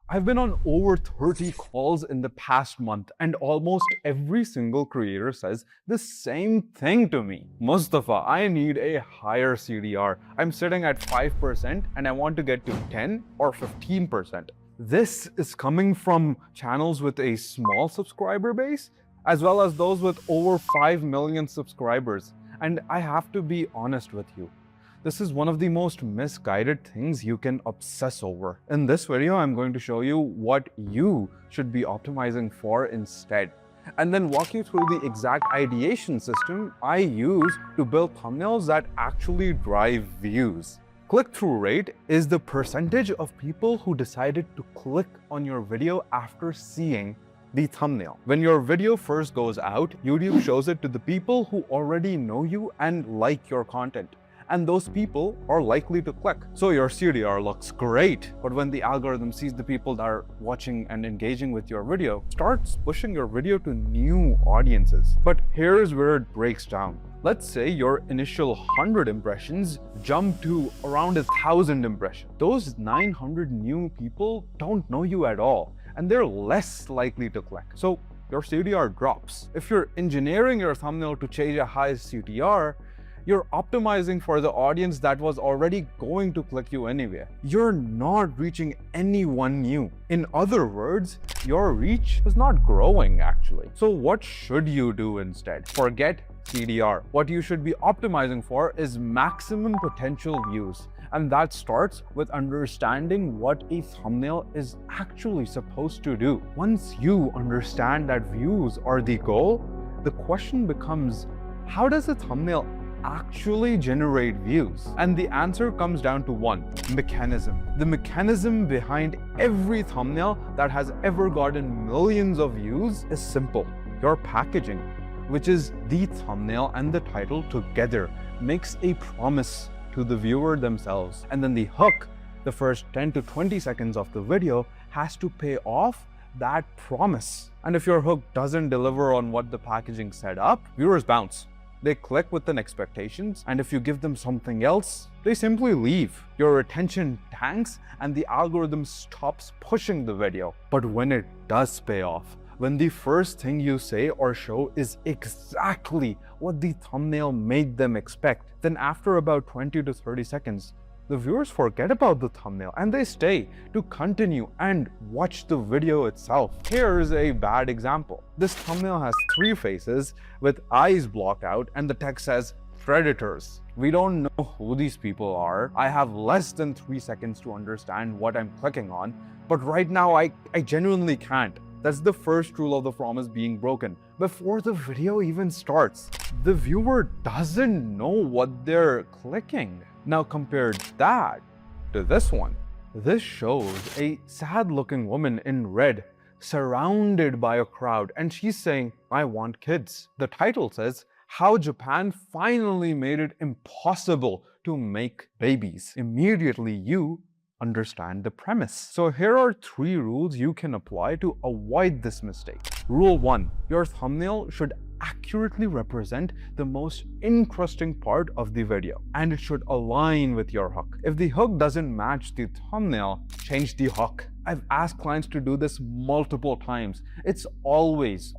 I've been on over 30 calls in the past month, and almost every single creator says the same thing to me. Mustafa, I need a higher CTR. I'm sitting at 5% and I want to get to 10 or 15%. This is coming from channels with a small subscriber base, as well as those with over 5 million subscribers. And I have to be honest with you. This is one of the most misguided things you can obsess over. In this video, I'm going to show you what you should be optimizing for instead, and then walk you through the exact ideation system I use to build thumbnails that actually drive views. Click-through rate is the percentage of people who decided to click on your video after seeing the thumbnail. When your video first goes out, YouTube shows it to the people who already know you and like your content. And those people are likely to click. So your CTR looks great, but when the algorithm sees the people that are watching and engaging with your video, starts pushing your video to new audiences. But here's where it breaks down. Let's say your initial 100 impressions jump to around 1,000 impressions. Those 900 new people don't know you at all, and they're less likely to click. So your CTR drops. If you're engineering your thumbnail to chase a high CTR, you're optimizing for the audience that was already going to click you anyway. You're not reaching anyone new. In other words, your reach is not growing actually. So what should you do instead? Forget CTR. What you should be optimizing for is maximum potential views. And that starts with understanding what a thumbnail is actually supposed to do. Once you understand that views are the goal, the question becomes, how does a thumbnail actually generate views? And the answer comes down to one: mechanism. The mechanism behind every thumbnail that has ever gotten millions of views is simple. Your packaging, which is the thumbnail and the title together, makes a promise to the viewer themselves. And then the hook, the first 10 to 20 seconds of the video, has to pay off that promise. And if your hook doesn't deliver on what the packaging set up, viewers bounce. They click with an expectations, and if you give them something else, they simply leave. Your retention tanks and the algorithm stops pushing the video. But when it does pay off, when the first thing you say or show is exactly what the thumbnail made them expect, then after about 20 to 30 seconds, the viewers forget about the thumbnail and they stay to continue and watch the video itself. Here's a bad example. This thumbnail has 3 faces with eyes blocked out and the text says predators. We don't know who these people are. I have less than 3 seconds to understand what I'm clicking on, but right now I genuinely can't. That's the first rule of the promise being broken. Before the video even starts, the viewer doesn't know what they're clicking. Now compare that to this one. This shows a sad-looking woman in red surrounded by a crowd, and she's saying, "I want kids." The title says, "How Japan finally made it impossible to make babies." Immediately you understand the premise. So here are 3 rules you can apply to avoid this mistake. Rule 1. Your thumbnail should accurately represent the most interesting part of the video, and it should align with your hook. If the hook doesn't match the thumbnail, change the hook. I've asked clients to do this multiple times. It's always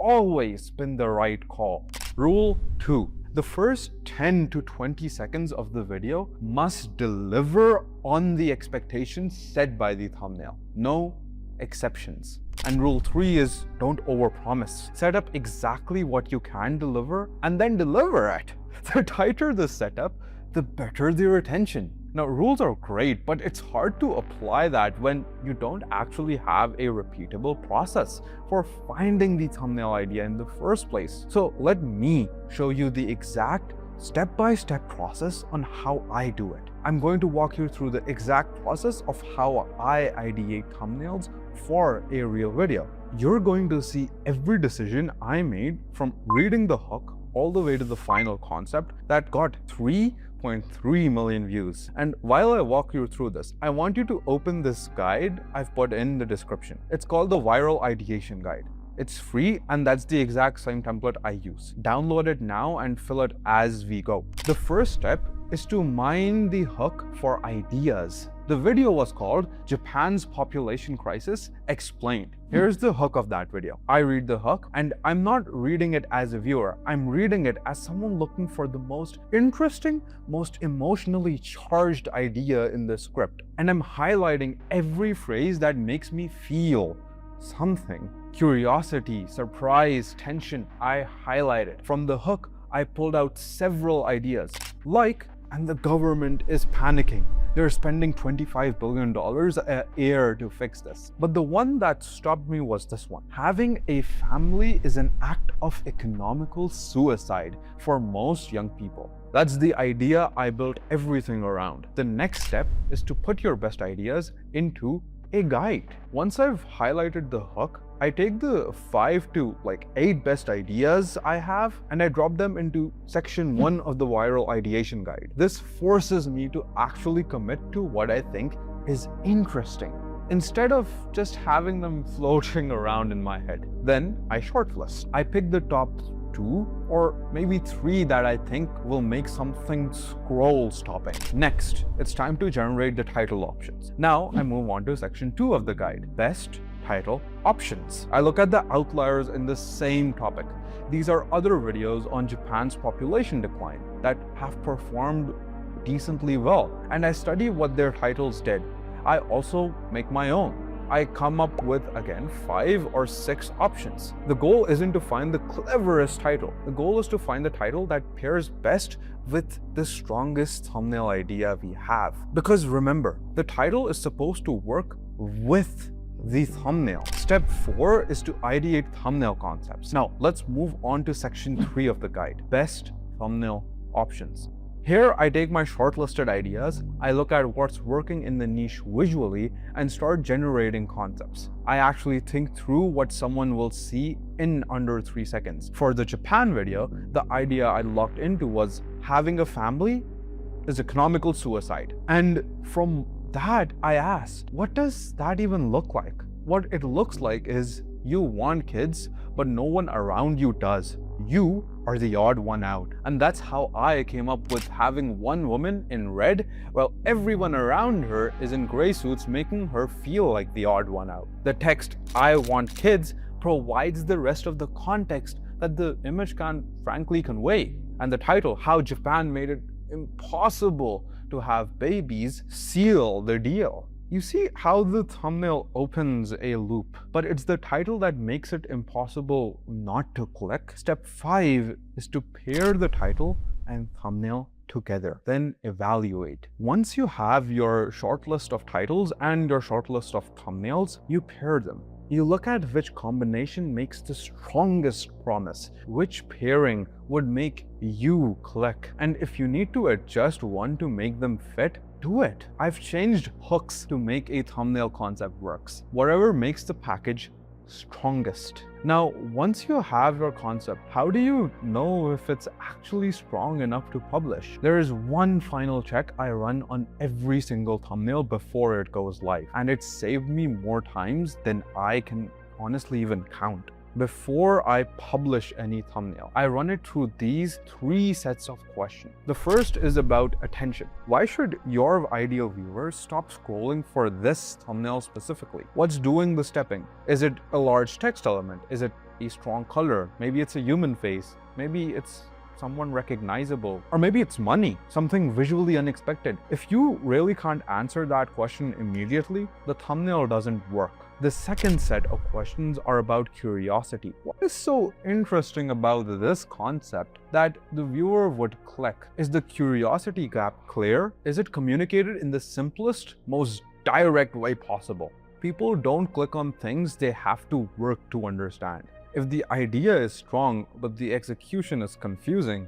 been the right call. Rule 2. The first 10 to 20 seconds of the video must deliver on the expectations set by the thumbnail. No exceptions. And rule 3 is don't overpromise. Set up exactly what you can deliver and then deliver it. The tighter the setup, the better the retention. Now, rules are great, but it's hard to apply that when you don't actually have a repeatable process for finding the thumbnail idea in the first place. So let me show you the exact step-by-step process on how I do it. I'm going to walk you through the exact process of how I ideate thumbnails for a real video. You're going to see every decision I made from reading the hook all the way to the final concept that got 3.3 million views. And while I walk you through this, I want you to open this guide I've put in the description. It's called the Viral Ideation Guide. It's free, and that's the exact same template I use. Download it now and fill it as we go. The first step is to mine the hook for ideas. The video was called Japan's Population Crisis Explained. Here's the hook of that video. I read the hook, and I'm not reading it as a viewer. I'm reading it as someone looking for the most interesting, most emotionally charged idea in the script. And I'm highlighting every phrase that makes me feel something. Curiosity, surprise, tension, I highlighted. From the hook, I pulled out several ideas, like, and the government is panicking. They're spending $25 billion a year to fix this. But the one that stopped me was this one. Having a family is an act of economical suicide for most young people. That's the idea I built everything around. The next step is to put your best ideas into a guide. Once I've highlighted the hook, I take the 5 to 8 best ideas I have and I drop them into section 1 of the viral ideation guide. This forces me to actually commit to what I think is interesting, instead of just having them floating around in my head. Then I shortlist. I pick the top 2 or maybe 3 that I think will make something scroll stopping. Next, it's time to generate the title options. Now I move on to section 2 of the guide, best title options. I look at the outliers in the same topic. These are other videos on Japan's population decline that have performed decently well, and I study what their titles did. I also make my own. I come up with, again, 5 or 6 options. The goal isn't to find the cleverest title. The goal is to find the title that pairs best with the strongest thumbnail idea we have. Because remember, the title is supposed to work with the thumbnail. Step 4 is to ideate thumbnail concepts. Now, let's move on to section 3 of the guide, best thumbnail options. Here, I take my shortlisted ideas, I look at what's working in the niche visually, and start generating concepts. I actually think through what someone will see in under 3 seconds. For the Japan video, the idea I locked into was having a family is economical suicide. And from that, I asked, what does that even look like? What it looks like is you want kids, but no one around you does. You are the odd one out. And that's how I came up with having one woman in red while everyone around her is in gray suits, making her feel like the odd one out. The text, I want kids, provides the rest of the context that the image can't frankly convey. And the title, how Japan made it impossible to have babies, seal the deal. You see how the thumbnail opens a loop, but it's the title that makes it impossible not to click. Step 5 is to pair the title and thumbnail together, then evaluate. Once you have your shortlist of titles and your shortlist of thumbnails, you pair them. You look at which combination makes the strongest promise, which pairing would make you click. And if you need to adjust one to make them fit, do it. I've changed hooks to make a thumbnail concept works. Whatever makes the package strongest. Now, once you have your concept, how do you know if it's actually strong enough to publish? There is one final check I run on every single thumbnail before it goes live, and it saved me more times than I can honestly even count. Before I publish any thumbnail, I run it through these 3 sets of questions. The first is about attention. Why should your ideal viewer stop scrolling for this thumbnail specifically? What's doing the stepping? Is it a large text element? Is it a strong color? Maybe it's a human face. Maybe it's someone recognizable. Or maybe it's money, something visually unexpected. If you really can't answer that question immediately, the thumbnail doesn't work. The second set of questions are about curiosity. What is so interesting about this concept that the viewer would click? Is the curiosity gap clear? Is it communicated in the simplest, most direct way possible? People don't click on things they have to work to understand. If the idea is strong, but the execution is confusing,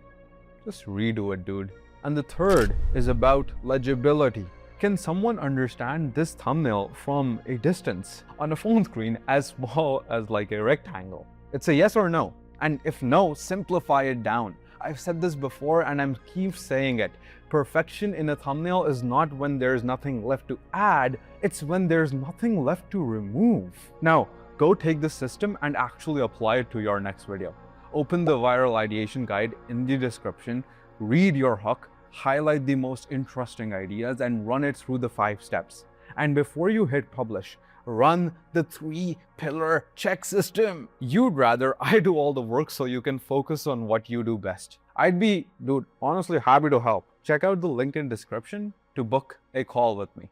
just redo it, dude. And the third is about legibility. Can someone understand this thumbnail from a distance on a phone screen as small as like a rectangle? It's a yes or no. And if no, simplify it down. I've said this before and I'm keep saying it. Perfection in a thumbnail is not when there's nothing left to add, it's when there's nothing left to remove. Now, go take this system and actually apply it to your next video. Open the viral ideation guide in the description, read your hook, highlight the most interesting ideas, and run it through the 5 steps. And before you hit publish, run the 3-pillar check system. You'd rather I do all the work so you can focus on what you do best. I'd be, dude, honestly happy to help. Check out the link in description to book a call with me.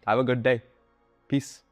Have a good day. Peace.